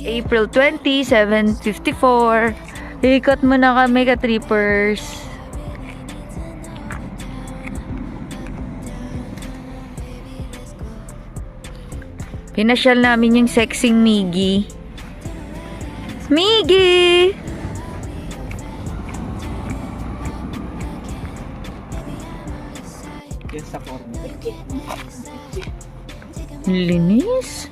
April 20, 7:54. Ikot muna kami ka-trippers. Pinasyal namin yung sexing Miggy. Miggy! Yan sa corner. Linis.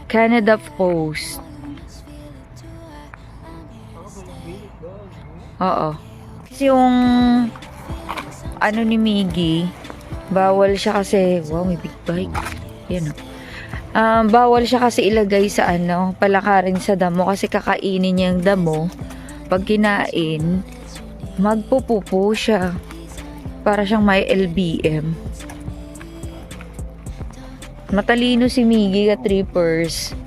Canada Post. Oo. Kasi yung ano ni Miggy, bawal siya kasi, wow, may big bike. Yan o. Bawal siya kasi ilagay sa ano, palakarin sa damo kasi kakainin niya yung damo. Pag kinain, magpupupo siya. Para siyang may LBM. Matalino si Miggy ka-trippers.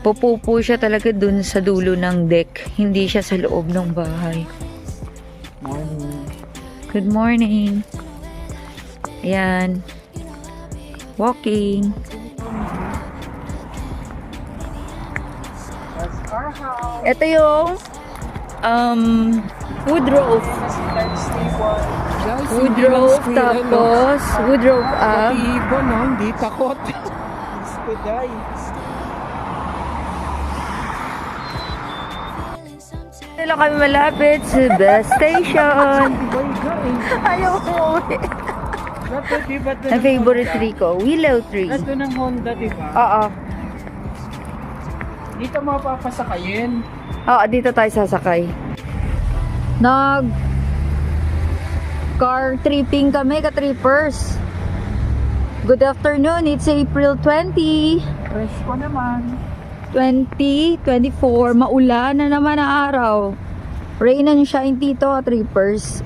Pupupo siya talaga dun sa dulo ng deck. Hindi siya sa loob ng bahay. Morning. Good morning. Ayan. Walking. That's our house. Ito yung Woodrove. Woodrove tapos Woodrove Iba no, hindi takot. Skuday. Ito lang kami malapit sa the station. Ayaw ko umuwi. Ang favorite tree ko, willow tree. Ito ng Honda, di ba? Oo. Dito mapapasakayin. Oo, dito tayo sasakay. Car tripping kami, ka-trippers. Good afternoon, it's April 20. Presko naman. 2024, maulan na naman ang araw. Rain and shine dito, ka-trippers.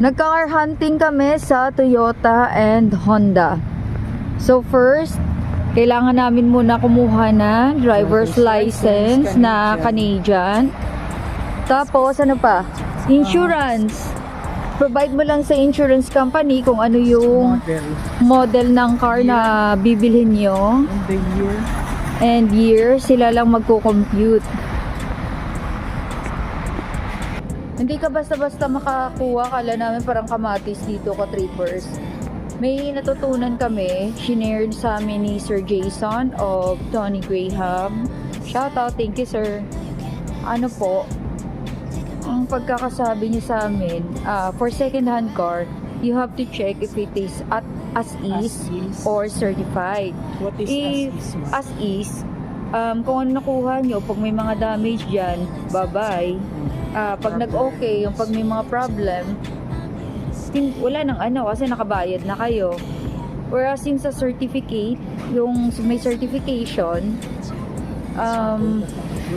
Nagka-car hunting kami sa Toyota and Honda. So first, kailangan namin muna kumuha ng driver's license na Canadian. Tapos, ano pa? Insurance. Provide mo lang sa insurance company kung ano yung model ng car na bibilhin nyo. And the year. And year, sila lang magko-compute. Hindi ka basta-basta makakuha. Kala namin parang kamatis dito, ka-trippers. May natutunan kami. Shinare sa amin ni Sir Jason of Tony Graham. Shoutout, thank you sir. Ano po? Ang pagkakasabi niya sa amin, for second-hand car, you have to check if it is as is or certified. What is As is, kung ano nakuha nyo, pag may mga damage dyan, bye-bye. Pag nag-okay, yung pag may mga problem, wala nang ano kasi nakabayad na kayo. Whereas yung sa certificate, yung may certification,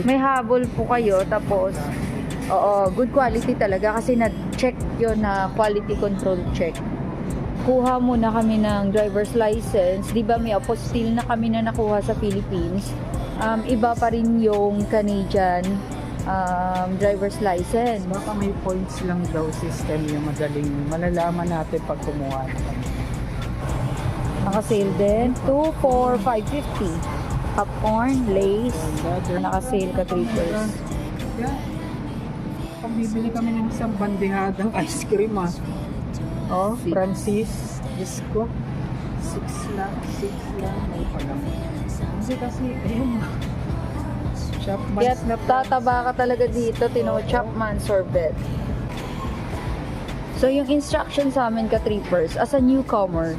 may habol po kayo tapos good quality talaga kasi na-check yun na quality control check. Kuha muna kami ng driver's license. Di ba may apostille na kami na nakuha sa Philippines? Iba pa rin yung Canadian driver's license. Baka may points lang daw system yung madaling malalaman natin pag kumuha na kami. Naka-sale din. 2 for 550. Popcorn, Lays. Naka-sale ka 3 first. Yeah. Pag bibili kami ng isang bandehadang ice cream Oh, Francis, Disco. 6 lang. May palang. Kasi, ayun. Chapman. Yes, tataba ka talaga dito. Chapman sorbet. So, yung instruction sa amin ka-trippers, as a newcomer,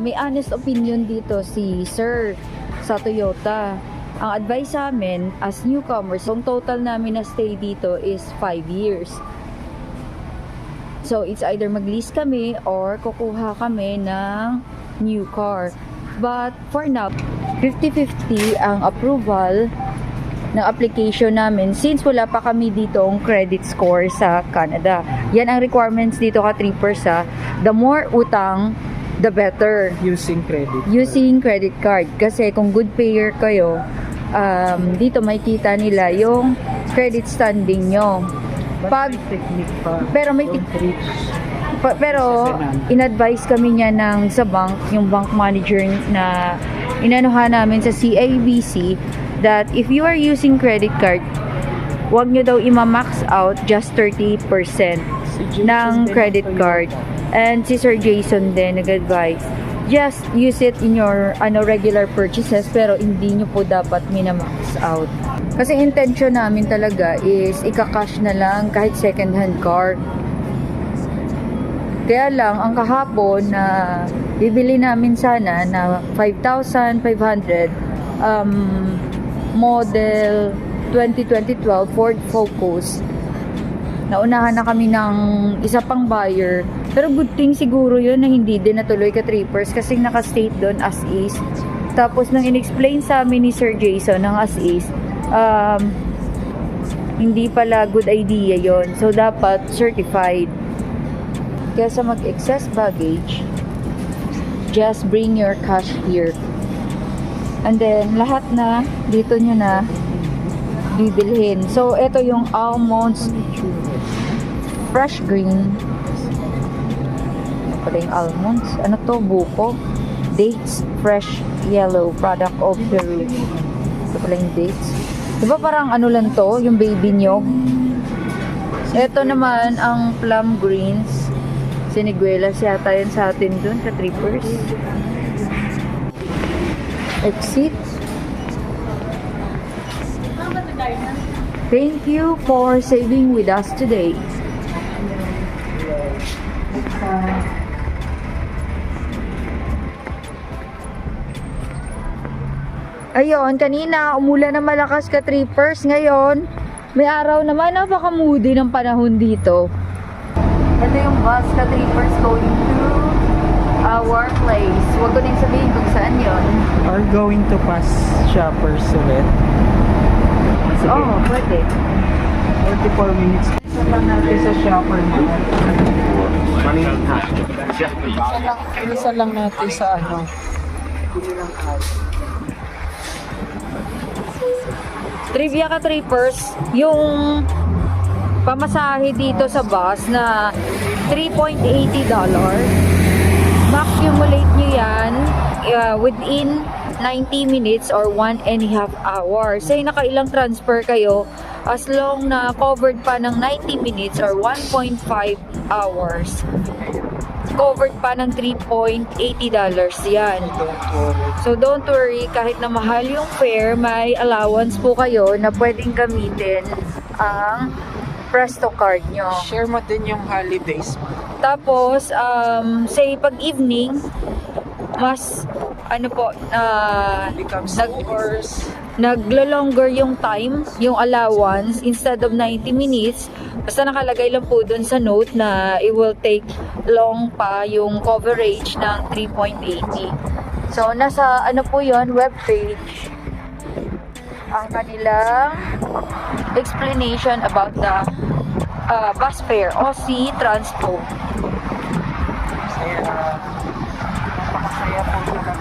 may honest opinion dito si Sir sa Toyota. Ang advice sa amin, as newcomers, ang total namin na stay dito is 5 years. So, it's either mag-lease kami or kukuha kami ng new car. But, for now, 50-50 ang approval ng application namin since wala pa kami ditong credit score sa Canada. Yan ang requirements dito ka-trippers The more utang, the better. Using credit. Using credit card. Kasi kung good payer kayo, dito makikita nila yung credit standing nyo. Pag, Technique pa. pero may Don't reach. pero in-advise kami niya sa bank, yung bank manager na inanuhan namin sa CIBC, that if you are using credit card, huwag nyo daw ima-max out just 30% Si Jason ng din credit ito card. And si Sir Jason din nag-advise, just use it in your regular purchases, pero hindi nyo po dapat minamax out. Kasi intention namin talaga is ika-cash na lang kahit second hand card. Kaya lang, ang kahapon na bibili namin sana na 5,500 model 2012 Ford Focus. Naunahan na kami ng isa pang buyer. Pero good thing siguro yun na hindi din natuloy ka trippers kasi naka-state doon as is. Tapos nang in-explain sa amin ni Sir Jason ng as is, hindi pala good idea yon. So dapat certified. Kaya sa mag-excess baggage, just bring your cash here. And then lahat na dito nyo na bibilhin. So ito yung almonds fresh green. Ano pala yung almonds? Ano to? Buko. Dates fresh yellow, product of Peru. Ito pala yung dates. Diba parang ano lang to? Yung baby nyog. Ito naman ang plum greens. Siniguelas yata yun sa atin dun sa trippers. Exit. Thank you for saving with us today. Ayun, kanina umulan na malakas ka trippers. Ngayon, may araw naman. Napaka-moody ng panahon dito. Ito yung bus ka trippers going to our place. Huwag ko nang sabihin kung saan yun. Are going to pass shoppers ulit. Sige. Oo, pwede. 44 minutes. Isa lang natin sa shopper mo. Isa lang natin sa ano. Trivia ka trippers, yung pamasahe dito sa bus na $3.80, ma-accumulate nyo yan within 90 minutes or 1.5 hours. Say nakailang transfer kayo, as long na covered pa ng 90 minutes or 1.5 hours, covered pa ng $3.80 yan. So don't worry, kahit na mahal yung fare, may allowance po kayo na pwedeng gamitin ang Presto card nyo. Share mo din yung holidays mo. Tapos, say pag evening, mas ano po, Becomes hours. naglo-longer yung time, yung allowance, instead of 90 minutes, basta nakalagay lang po dun sa note na it will take long pa yung coverage ng 3.80. So, nasa ano po yun, webpage, ang kanilang explanation about the bus fare, OC Transpo. Masaya po talaga.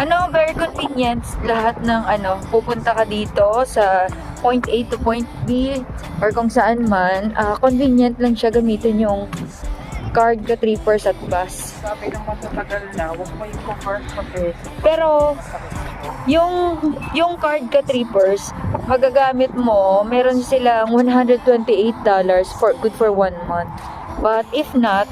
Ano, very convenient lahat ng pupunta ka dito sa point A to point B or kung saan man, convenient lang siya gamitin yung card ka trippers at bus. Sabi ng matatagal na, huwag mo yung convert kasi Pero yung card ka trippers, magagamit mo, meron silang $128 for good for 1 month. But if not,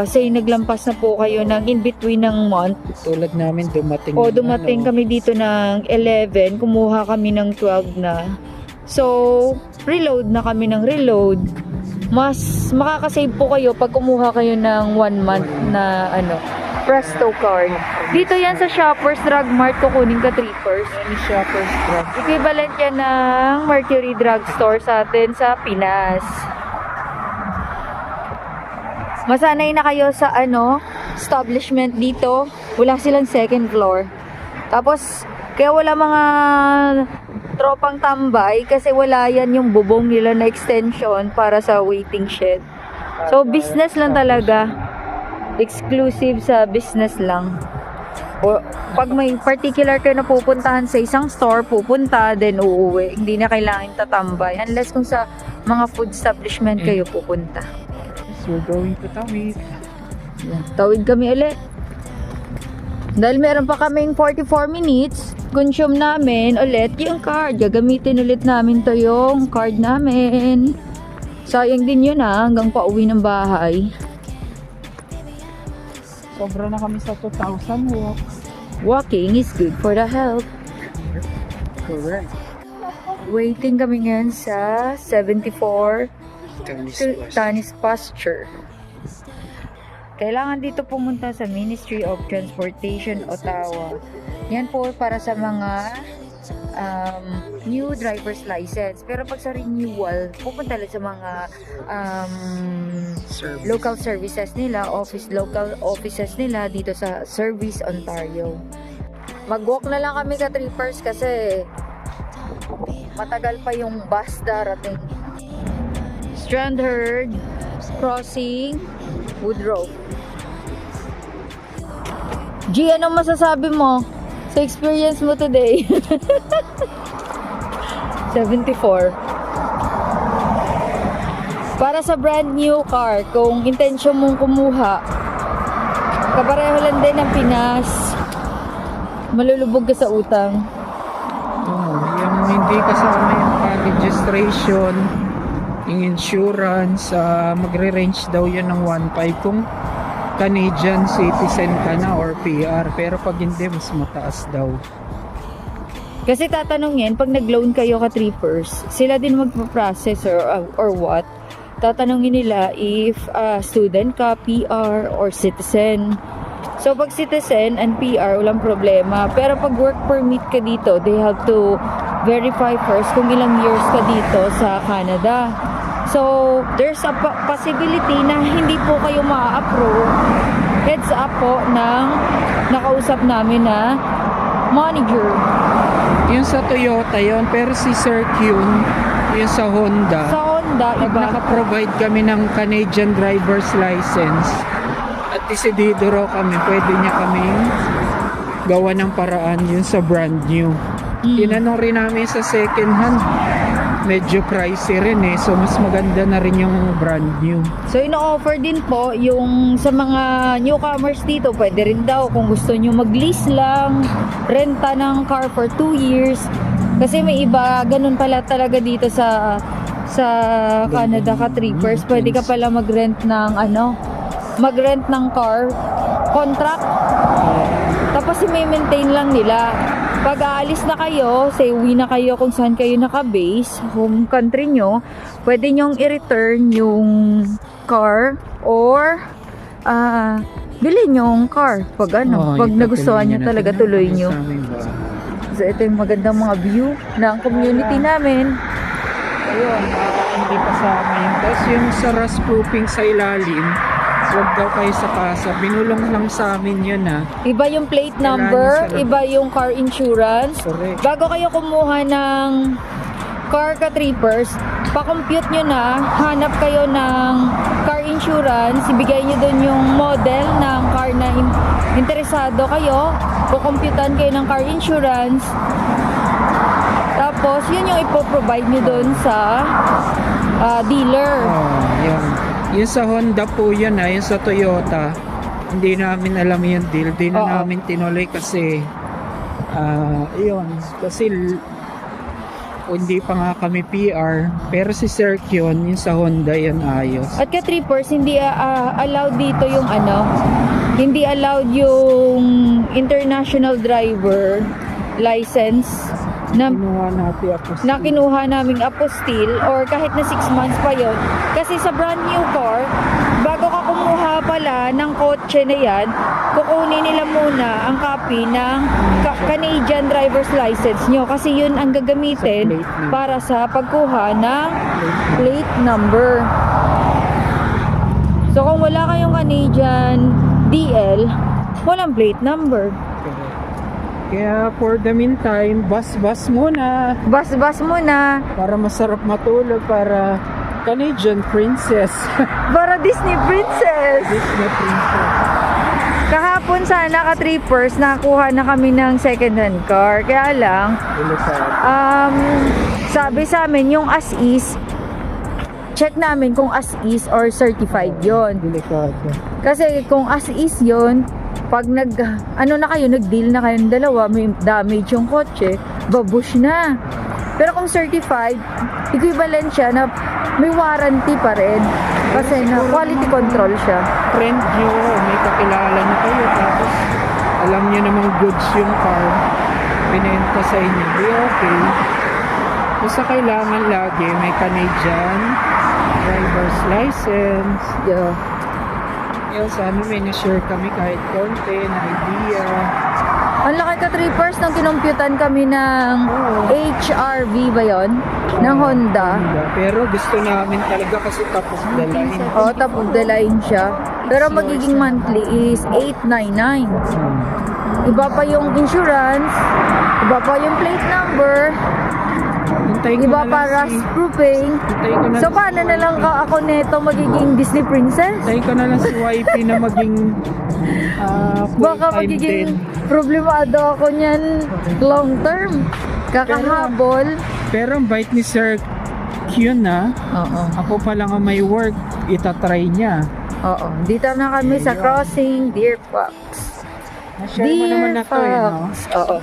say naglampas na po kayo ng in between ng month, tulad namin dumating. o dumating kami dito ng 11, kumuha kami ng 12 na. So, reload na kami ng reload. Mas makakasave po kayo pag kumuha kayo ng 1 month na Presto card. Dito yan sa Shoppers Drug Mart, kukunin ka trippers. Any shoppers drug. Equivalent yan ng Mercury Drug Store sa atin sa Pinas. Masanay na kayo sa establishment dito. Wala silang second floor. Tapos, kaya wala mga tropang tambay kasi wala yan yung bubong nila na extension para sa waiting shed. So, business lang talaga. Exclusive sa business lang. O, pag may particular kayo na pupuntahan sa isang store, pupunta, then uuwi. Hindi na kailangan tatambay. Unless kung sa mga food establishment kayo pupunta. So, we're going to Tawid. Yan. Tawid kami ulit. Dahil meron pa kaming 44 minutes, consume namin ulit yung card. Gagamitin ulit namin to yung card namin. Sayang din yun hanggang pauwi ng bahay. Sobra na kami sa 2,000 walks. Walking is good for the health. Correct. Waiting kami ngayon sa 74 Tanis Tanis Pasture. Kailangan dito pumunta sa Ministry of Transportation, Ottawa. Yan po para sa mga new driver's license. Pero pag sa renewal, pupunta lang sa mga local services nila, local offices nila dito sa Service Ontario. Mag-walk na lang kami ka trippers kasi matagal pa yung bus darating. Strandherd Crossing, Woodrow. G, anong masasabi mo sa experience mo today? 74. Para sa brand new car, kung intensyon mong kumuha, kapareho lang din ng Pinas, malulubog ka sa utang. Yung hindi kasama yung car registration, yung insurance, magre-range daw yun ng 1.5 kung Canadian citizen ka na or PR. Pero pag hindi, mas mataas daw. Kasi tatanungin, pag nag-loan kayo ka trippers, sila din magpa-process or what? Tatanungin nila if student ka, PR, or citizen. So pag citizen and PR, walang problema. Pero pag work permit ka dito, they have to verify first kung ilang years ka dito sa Canada. So there's a possibility na hindi po kayo ma-approve. Heads up po ng nakausap namin na manager. Yung sa Toyota yon, pero si Sir Kyun, yung sa Honda, Sa Honda, pag iba. naka-provide kami ng Canadian driver's license at desidido raw kami, pwede niya kaming gawa ng paraan yun sa brand new. Tinanong rin namin sa second hand, medyo pricey rin so mas maganda na rin yung brand new. So ino-offer din po yung sa mga newcomers dito, pwede rin daw kung gusto nyo mag-lease lang, renta ng car for 2 years. Kasi may iba, ganun pala talaga dito sa Canada ka trippers. Pwede ka pala mag-rent ng car contract. Tapos i-maintain lang nila. Pag aalis na kayo, say uwi na kayo kung saan kayo naka-base, home country nyo, pwede nyong i-return yung car or bilhin yung car. Pag pag nagustuhan nyo talaga, tuloy nyo. So ito yung magandang mga view ng community namin. Ayun, hindi kasama yun. Tapos yung sa rust proofing sa ilalim, huwag daw kayo sa kasa. Binulong lang sa amin yun Iba yung plate number, iba yung car insurance. Correct. Bago kayo kumuha ng car ka trippers, pa-compute nyo na, hanap kayo ng car insurance, ibigay nyo dun yung model ng car na interesado kayo, kukomputan kayo ng car insurance, tapos yun yung ipoprovide nyo dun sa dealer. Yun. Yung sa Honda po yun yung sa Toyota, hindi namin alam yung deal. Di na namin tinuloy kasi yun, kasi hindi pa nga kami PR. Pero si Sir Kyun, yung sa Honda, yun ayos. At ka trippers, hindi allowed dito yung hindi allowed yung international driver license na kinuha naming apostille or kahit na 6 months pa yon. Kasi sa brand new car, bago ka kumuha pala ng kotse na yan, kukunin nila muna ang copy ng Canadian driver's license nyo kasi yun ang gagamitin para sa pagkuha ng plate number. So kung wala kayong Canadian DL, walang plate number. Kaya for the meantime, bus muna. Bus muna. Para masarap matulog, para Canadian princess. Para Disney princess. Disney princess. Kahapon sana ka-trippers, nakakuha na kami ng second-hand car. Kaya lang, sabi sa amin, yung as is, check namin kung as is or certified yon. Delikado. Kasi kung as is yon, pag nag-deal na kayong dalawa, may damage yung kotse, babush na. Pero kung certified, equivalent siya na may warranty pa rin. Kasi na quality control siya. Friend nyo, may kakilala na kayo, tapos alam nyo namang goods yung car, pinenta sa inyo, di okay. Basta kailangan lagi may Canadian driver's license. Yeah. Yung sana may na-share kami kahit konti na idea. Ang laki ka-trippers nung kinumputan kami ng HRV ba yun? Ng Honda. Pero gusto namin talaga kasi top of the line. Oo, top of the line siya. Pero magiging monthly is 899. Iba pa yung insurance, iba pa yung plate number, Hintayin ko iba na lang pa si- rust proofing. hintayin ko na So lang paano na lang ka ako neto magiging Disney princess? hintayin ko na lang si YP na maging Baka full-time magiging din. problemado ako niyan long term. Kakahabol. Pero ang bait ni Sir Q na, Oo. ako pa lang ang may work, itatry niya. Oo. Dito na kami sa crossing Deer Fox. Na-share mo naman na to eh, no? Oo.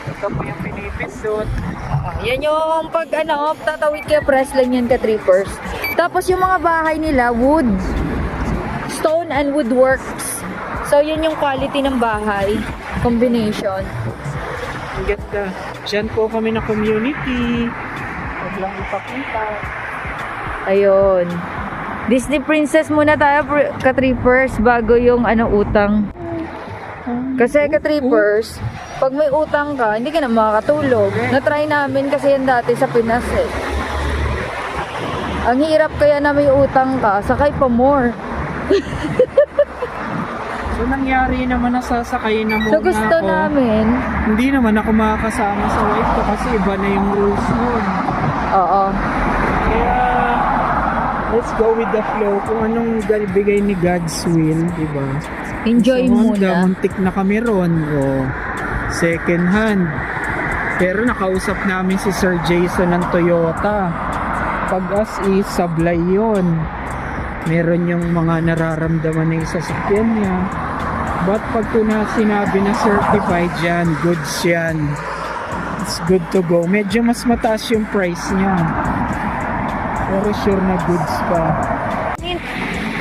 Ito po yung pinipisot. Yan yung pag tatawid kayo, press lang yan ka-trippers. Tapos yung mga bahay nila, wood. Stone and woodworks. So yun yung quality ng bahay. Combination. Ang ganda. Diyan po kami na community. Huwag lang ipakita. Ayun. Disney princess muna tayo, ka-trippers, bago yung utang. Kasi ka-trippers, pag may utang ka, hindi ka na makakatulog. Na-try namin kasi yan dati sa Pinas eh. Ang hirap kaya na may utang ka, sakay pa more. So nangyari naman na sasakay na muna So gusto ako. namin, Hindi naman ako makakasama sa wife ko kasi iba na yung rules nun. oo. Kaya let's go with the flow. Kung anong bigay ni God's will, diba? Enjoy Sa Honda, muna. muntik na kami ron. O, second hand. Pero nakausap namin si Sir Jason ng Toyota. Pag as is, sablay yun. Meron yung mga nararamdaman na yung sasakyan niya. But pag sinabi na certified yan, goods yan. It's good to go. Medyo mas mataas yung price niya. Pero sure na goods pa.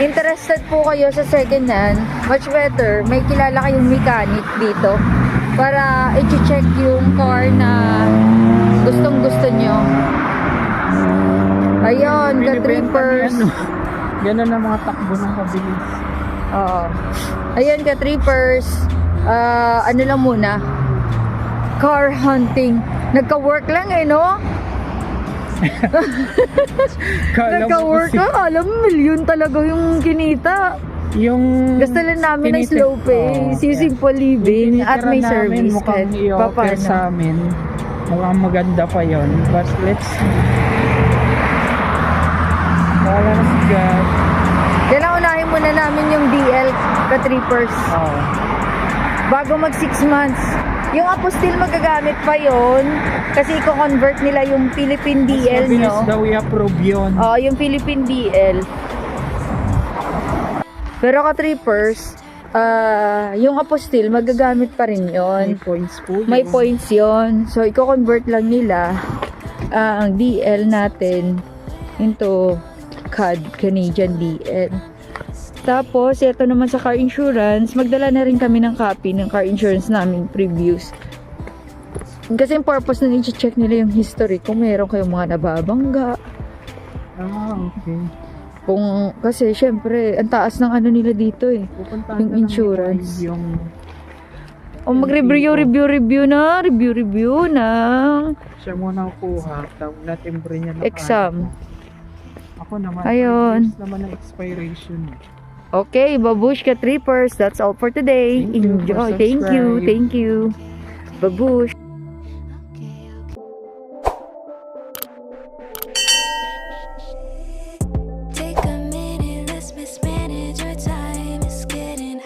Interested po kayo sa second hand, much better, may kilala kayong mechanic dito para i-check yung car na gustong gusto nyo. Ayun, ka-trippers. Ganun ang mga takbo ng kabilis. Oo. Ayun, ka-trippers. Ano lang muna, car hunting. Nagka-work lang eh, no? Nagka-work lang. Alam mo, milyon talaga yung kinita. Yung Gusto lang namin ng slow pace, yung simple living, at may service. Mukhang Kahit i-offer papano. sa amin. Mukhang maganda pa yon. But let's see. Wala na si God. Kailangan unahin muna namin yung DL ka-trippers. Oh. Bago mag 6 months. Yung apostille magagamit pa yon kasi i-convert nila yung Philippine DL, Mabilis no? daw i-approve yun. Oo, yung Philippine DL. Pero ka-trippers, yung apostille magagamit pa rin May yon. points po yun. May points yon. So, i-convert lang nila ang DL natin into CAD, Canadian DL. Tapos, ito naman sa car insurance, magdala na rin kami ng copy ng car insurance namin previous. Kasi yung purpose na i-check nila yung history kung meron kayong mga nababangga. Okay. Kasi syempre, ang taas ng nila dito eh. Pupuntahan Yung ka ng insurance. yung O mag-review na. siya muna kuha. Natimbre niya na Exam. Ako naman. Ayun. 5 years naman ang expiration. Okay, babush ka trippers. That's all for today. Thank you for Enjoy. Thank you. subscribe. Thank you. Babush.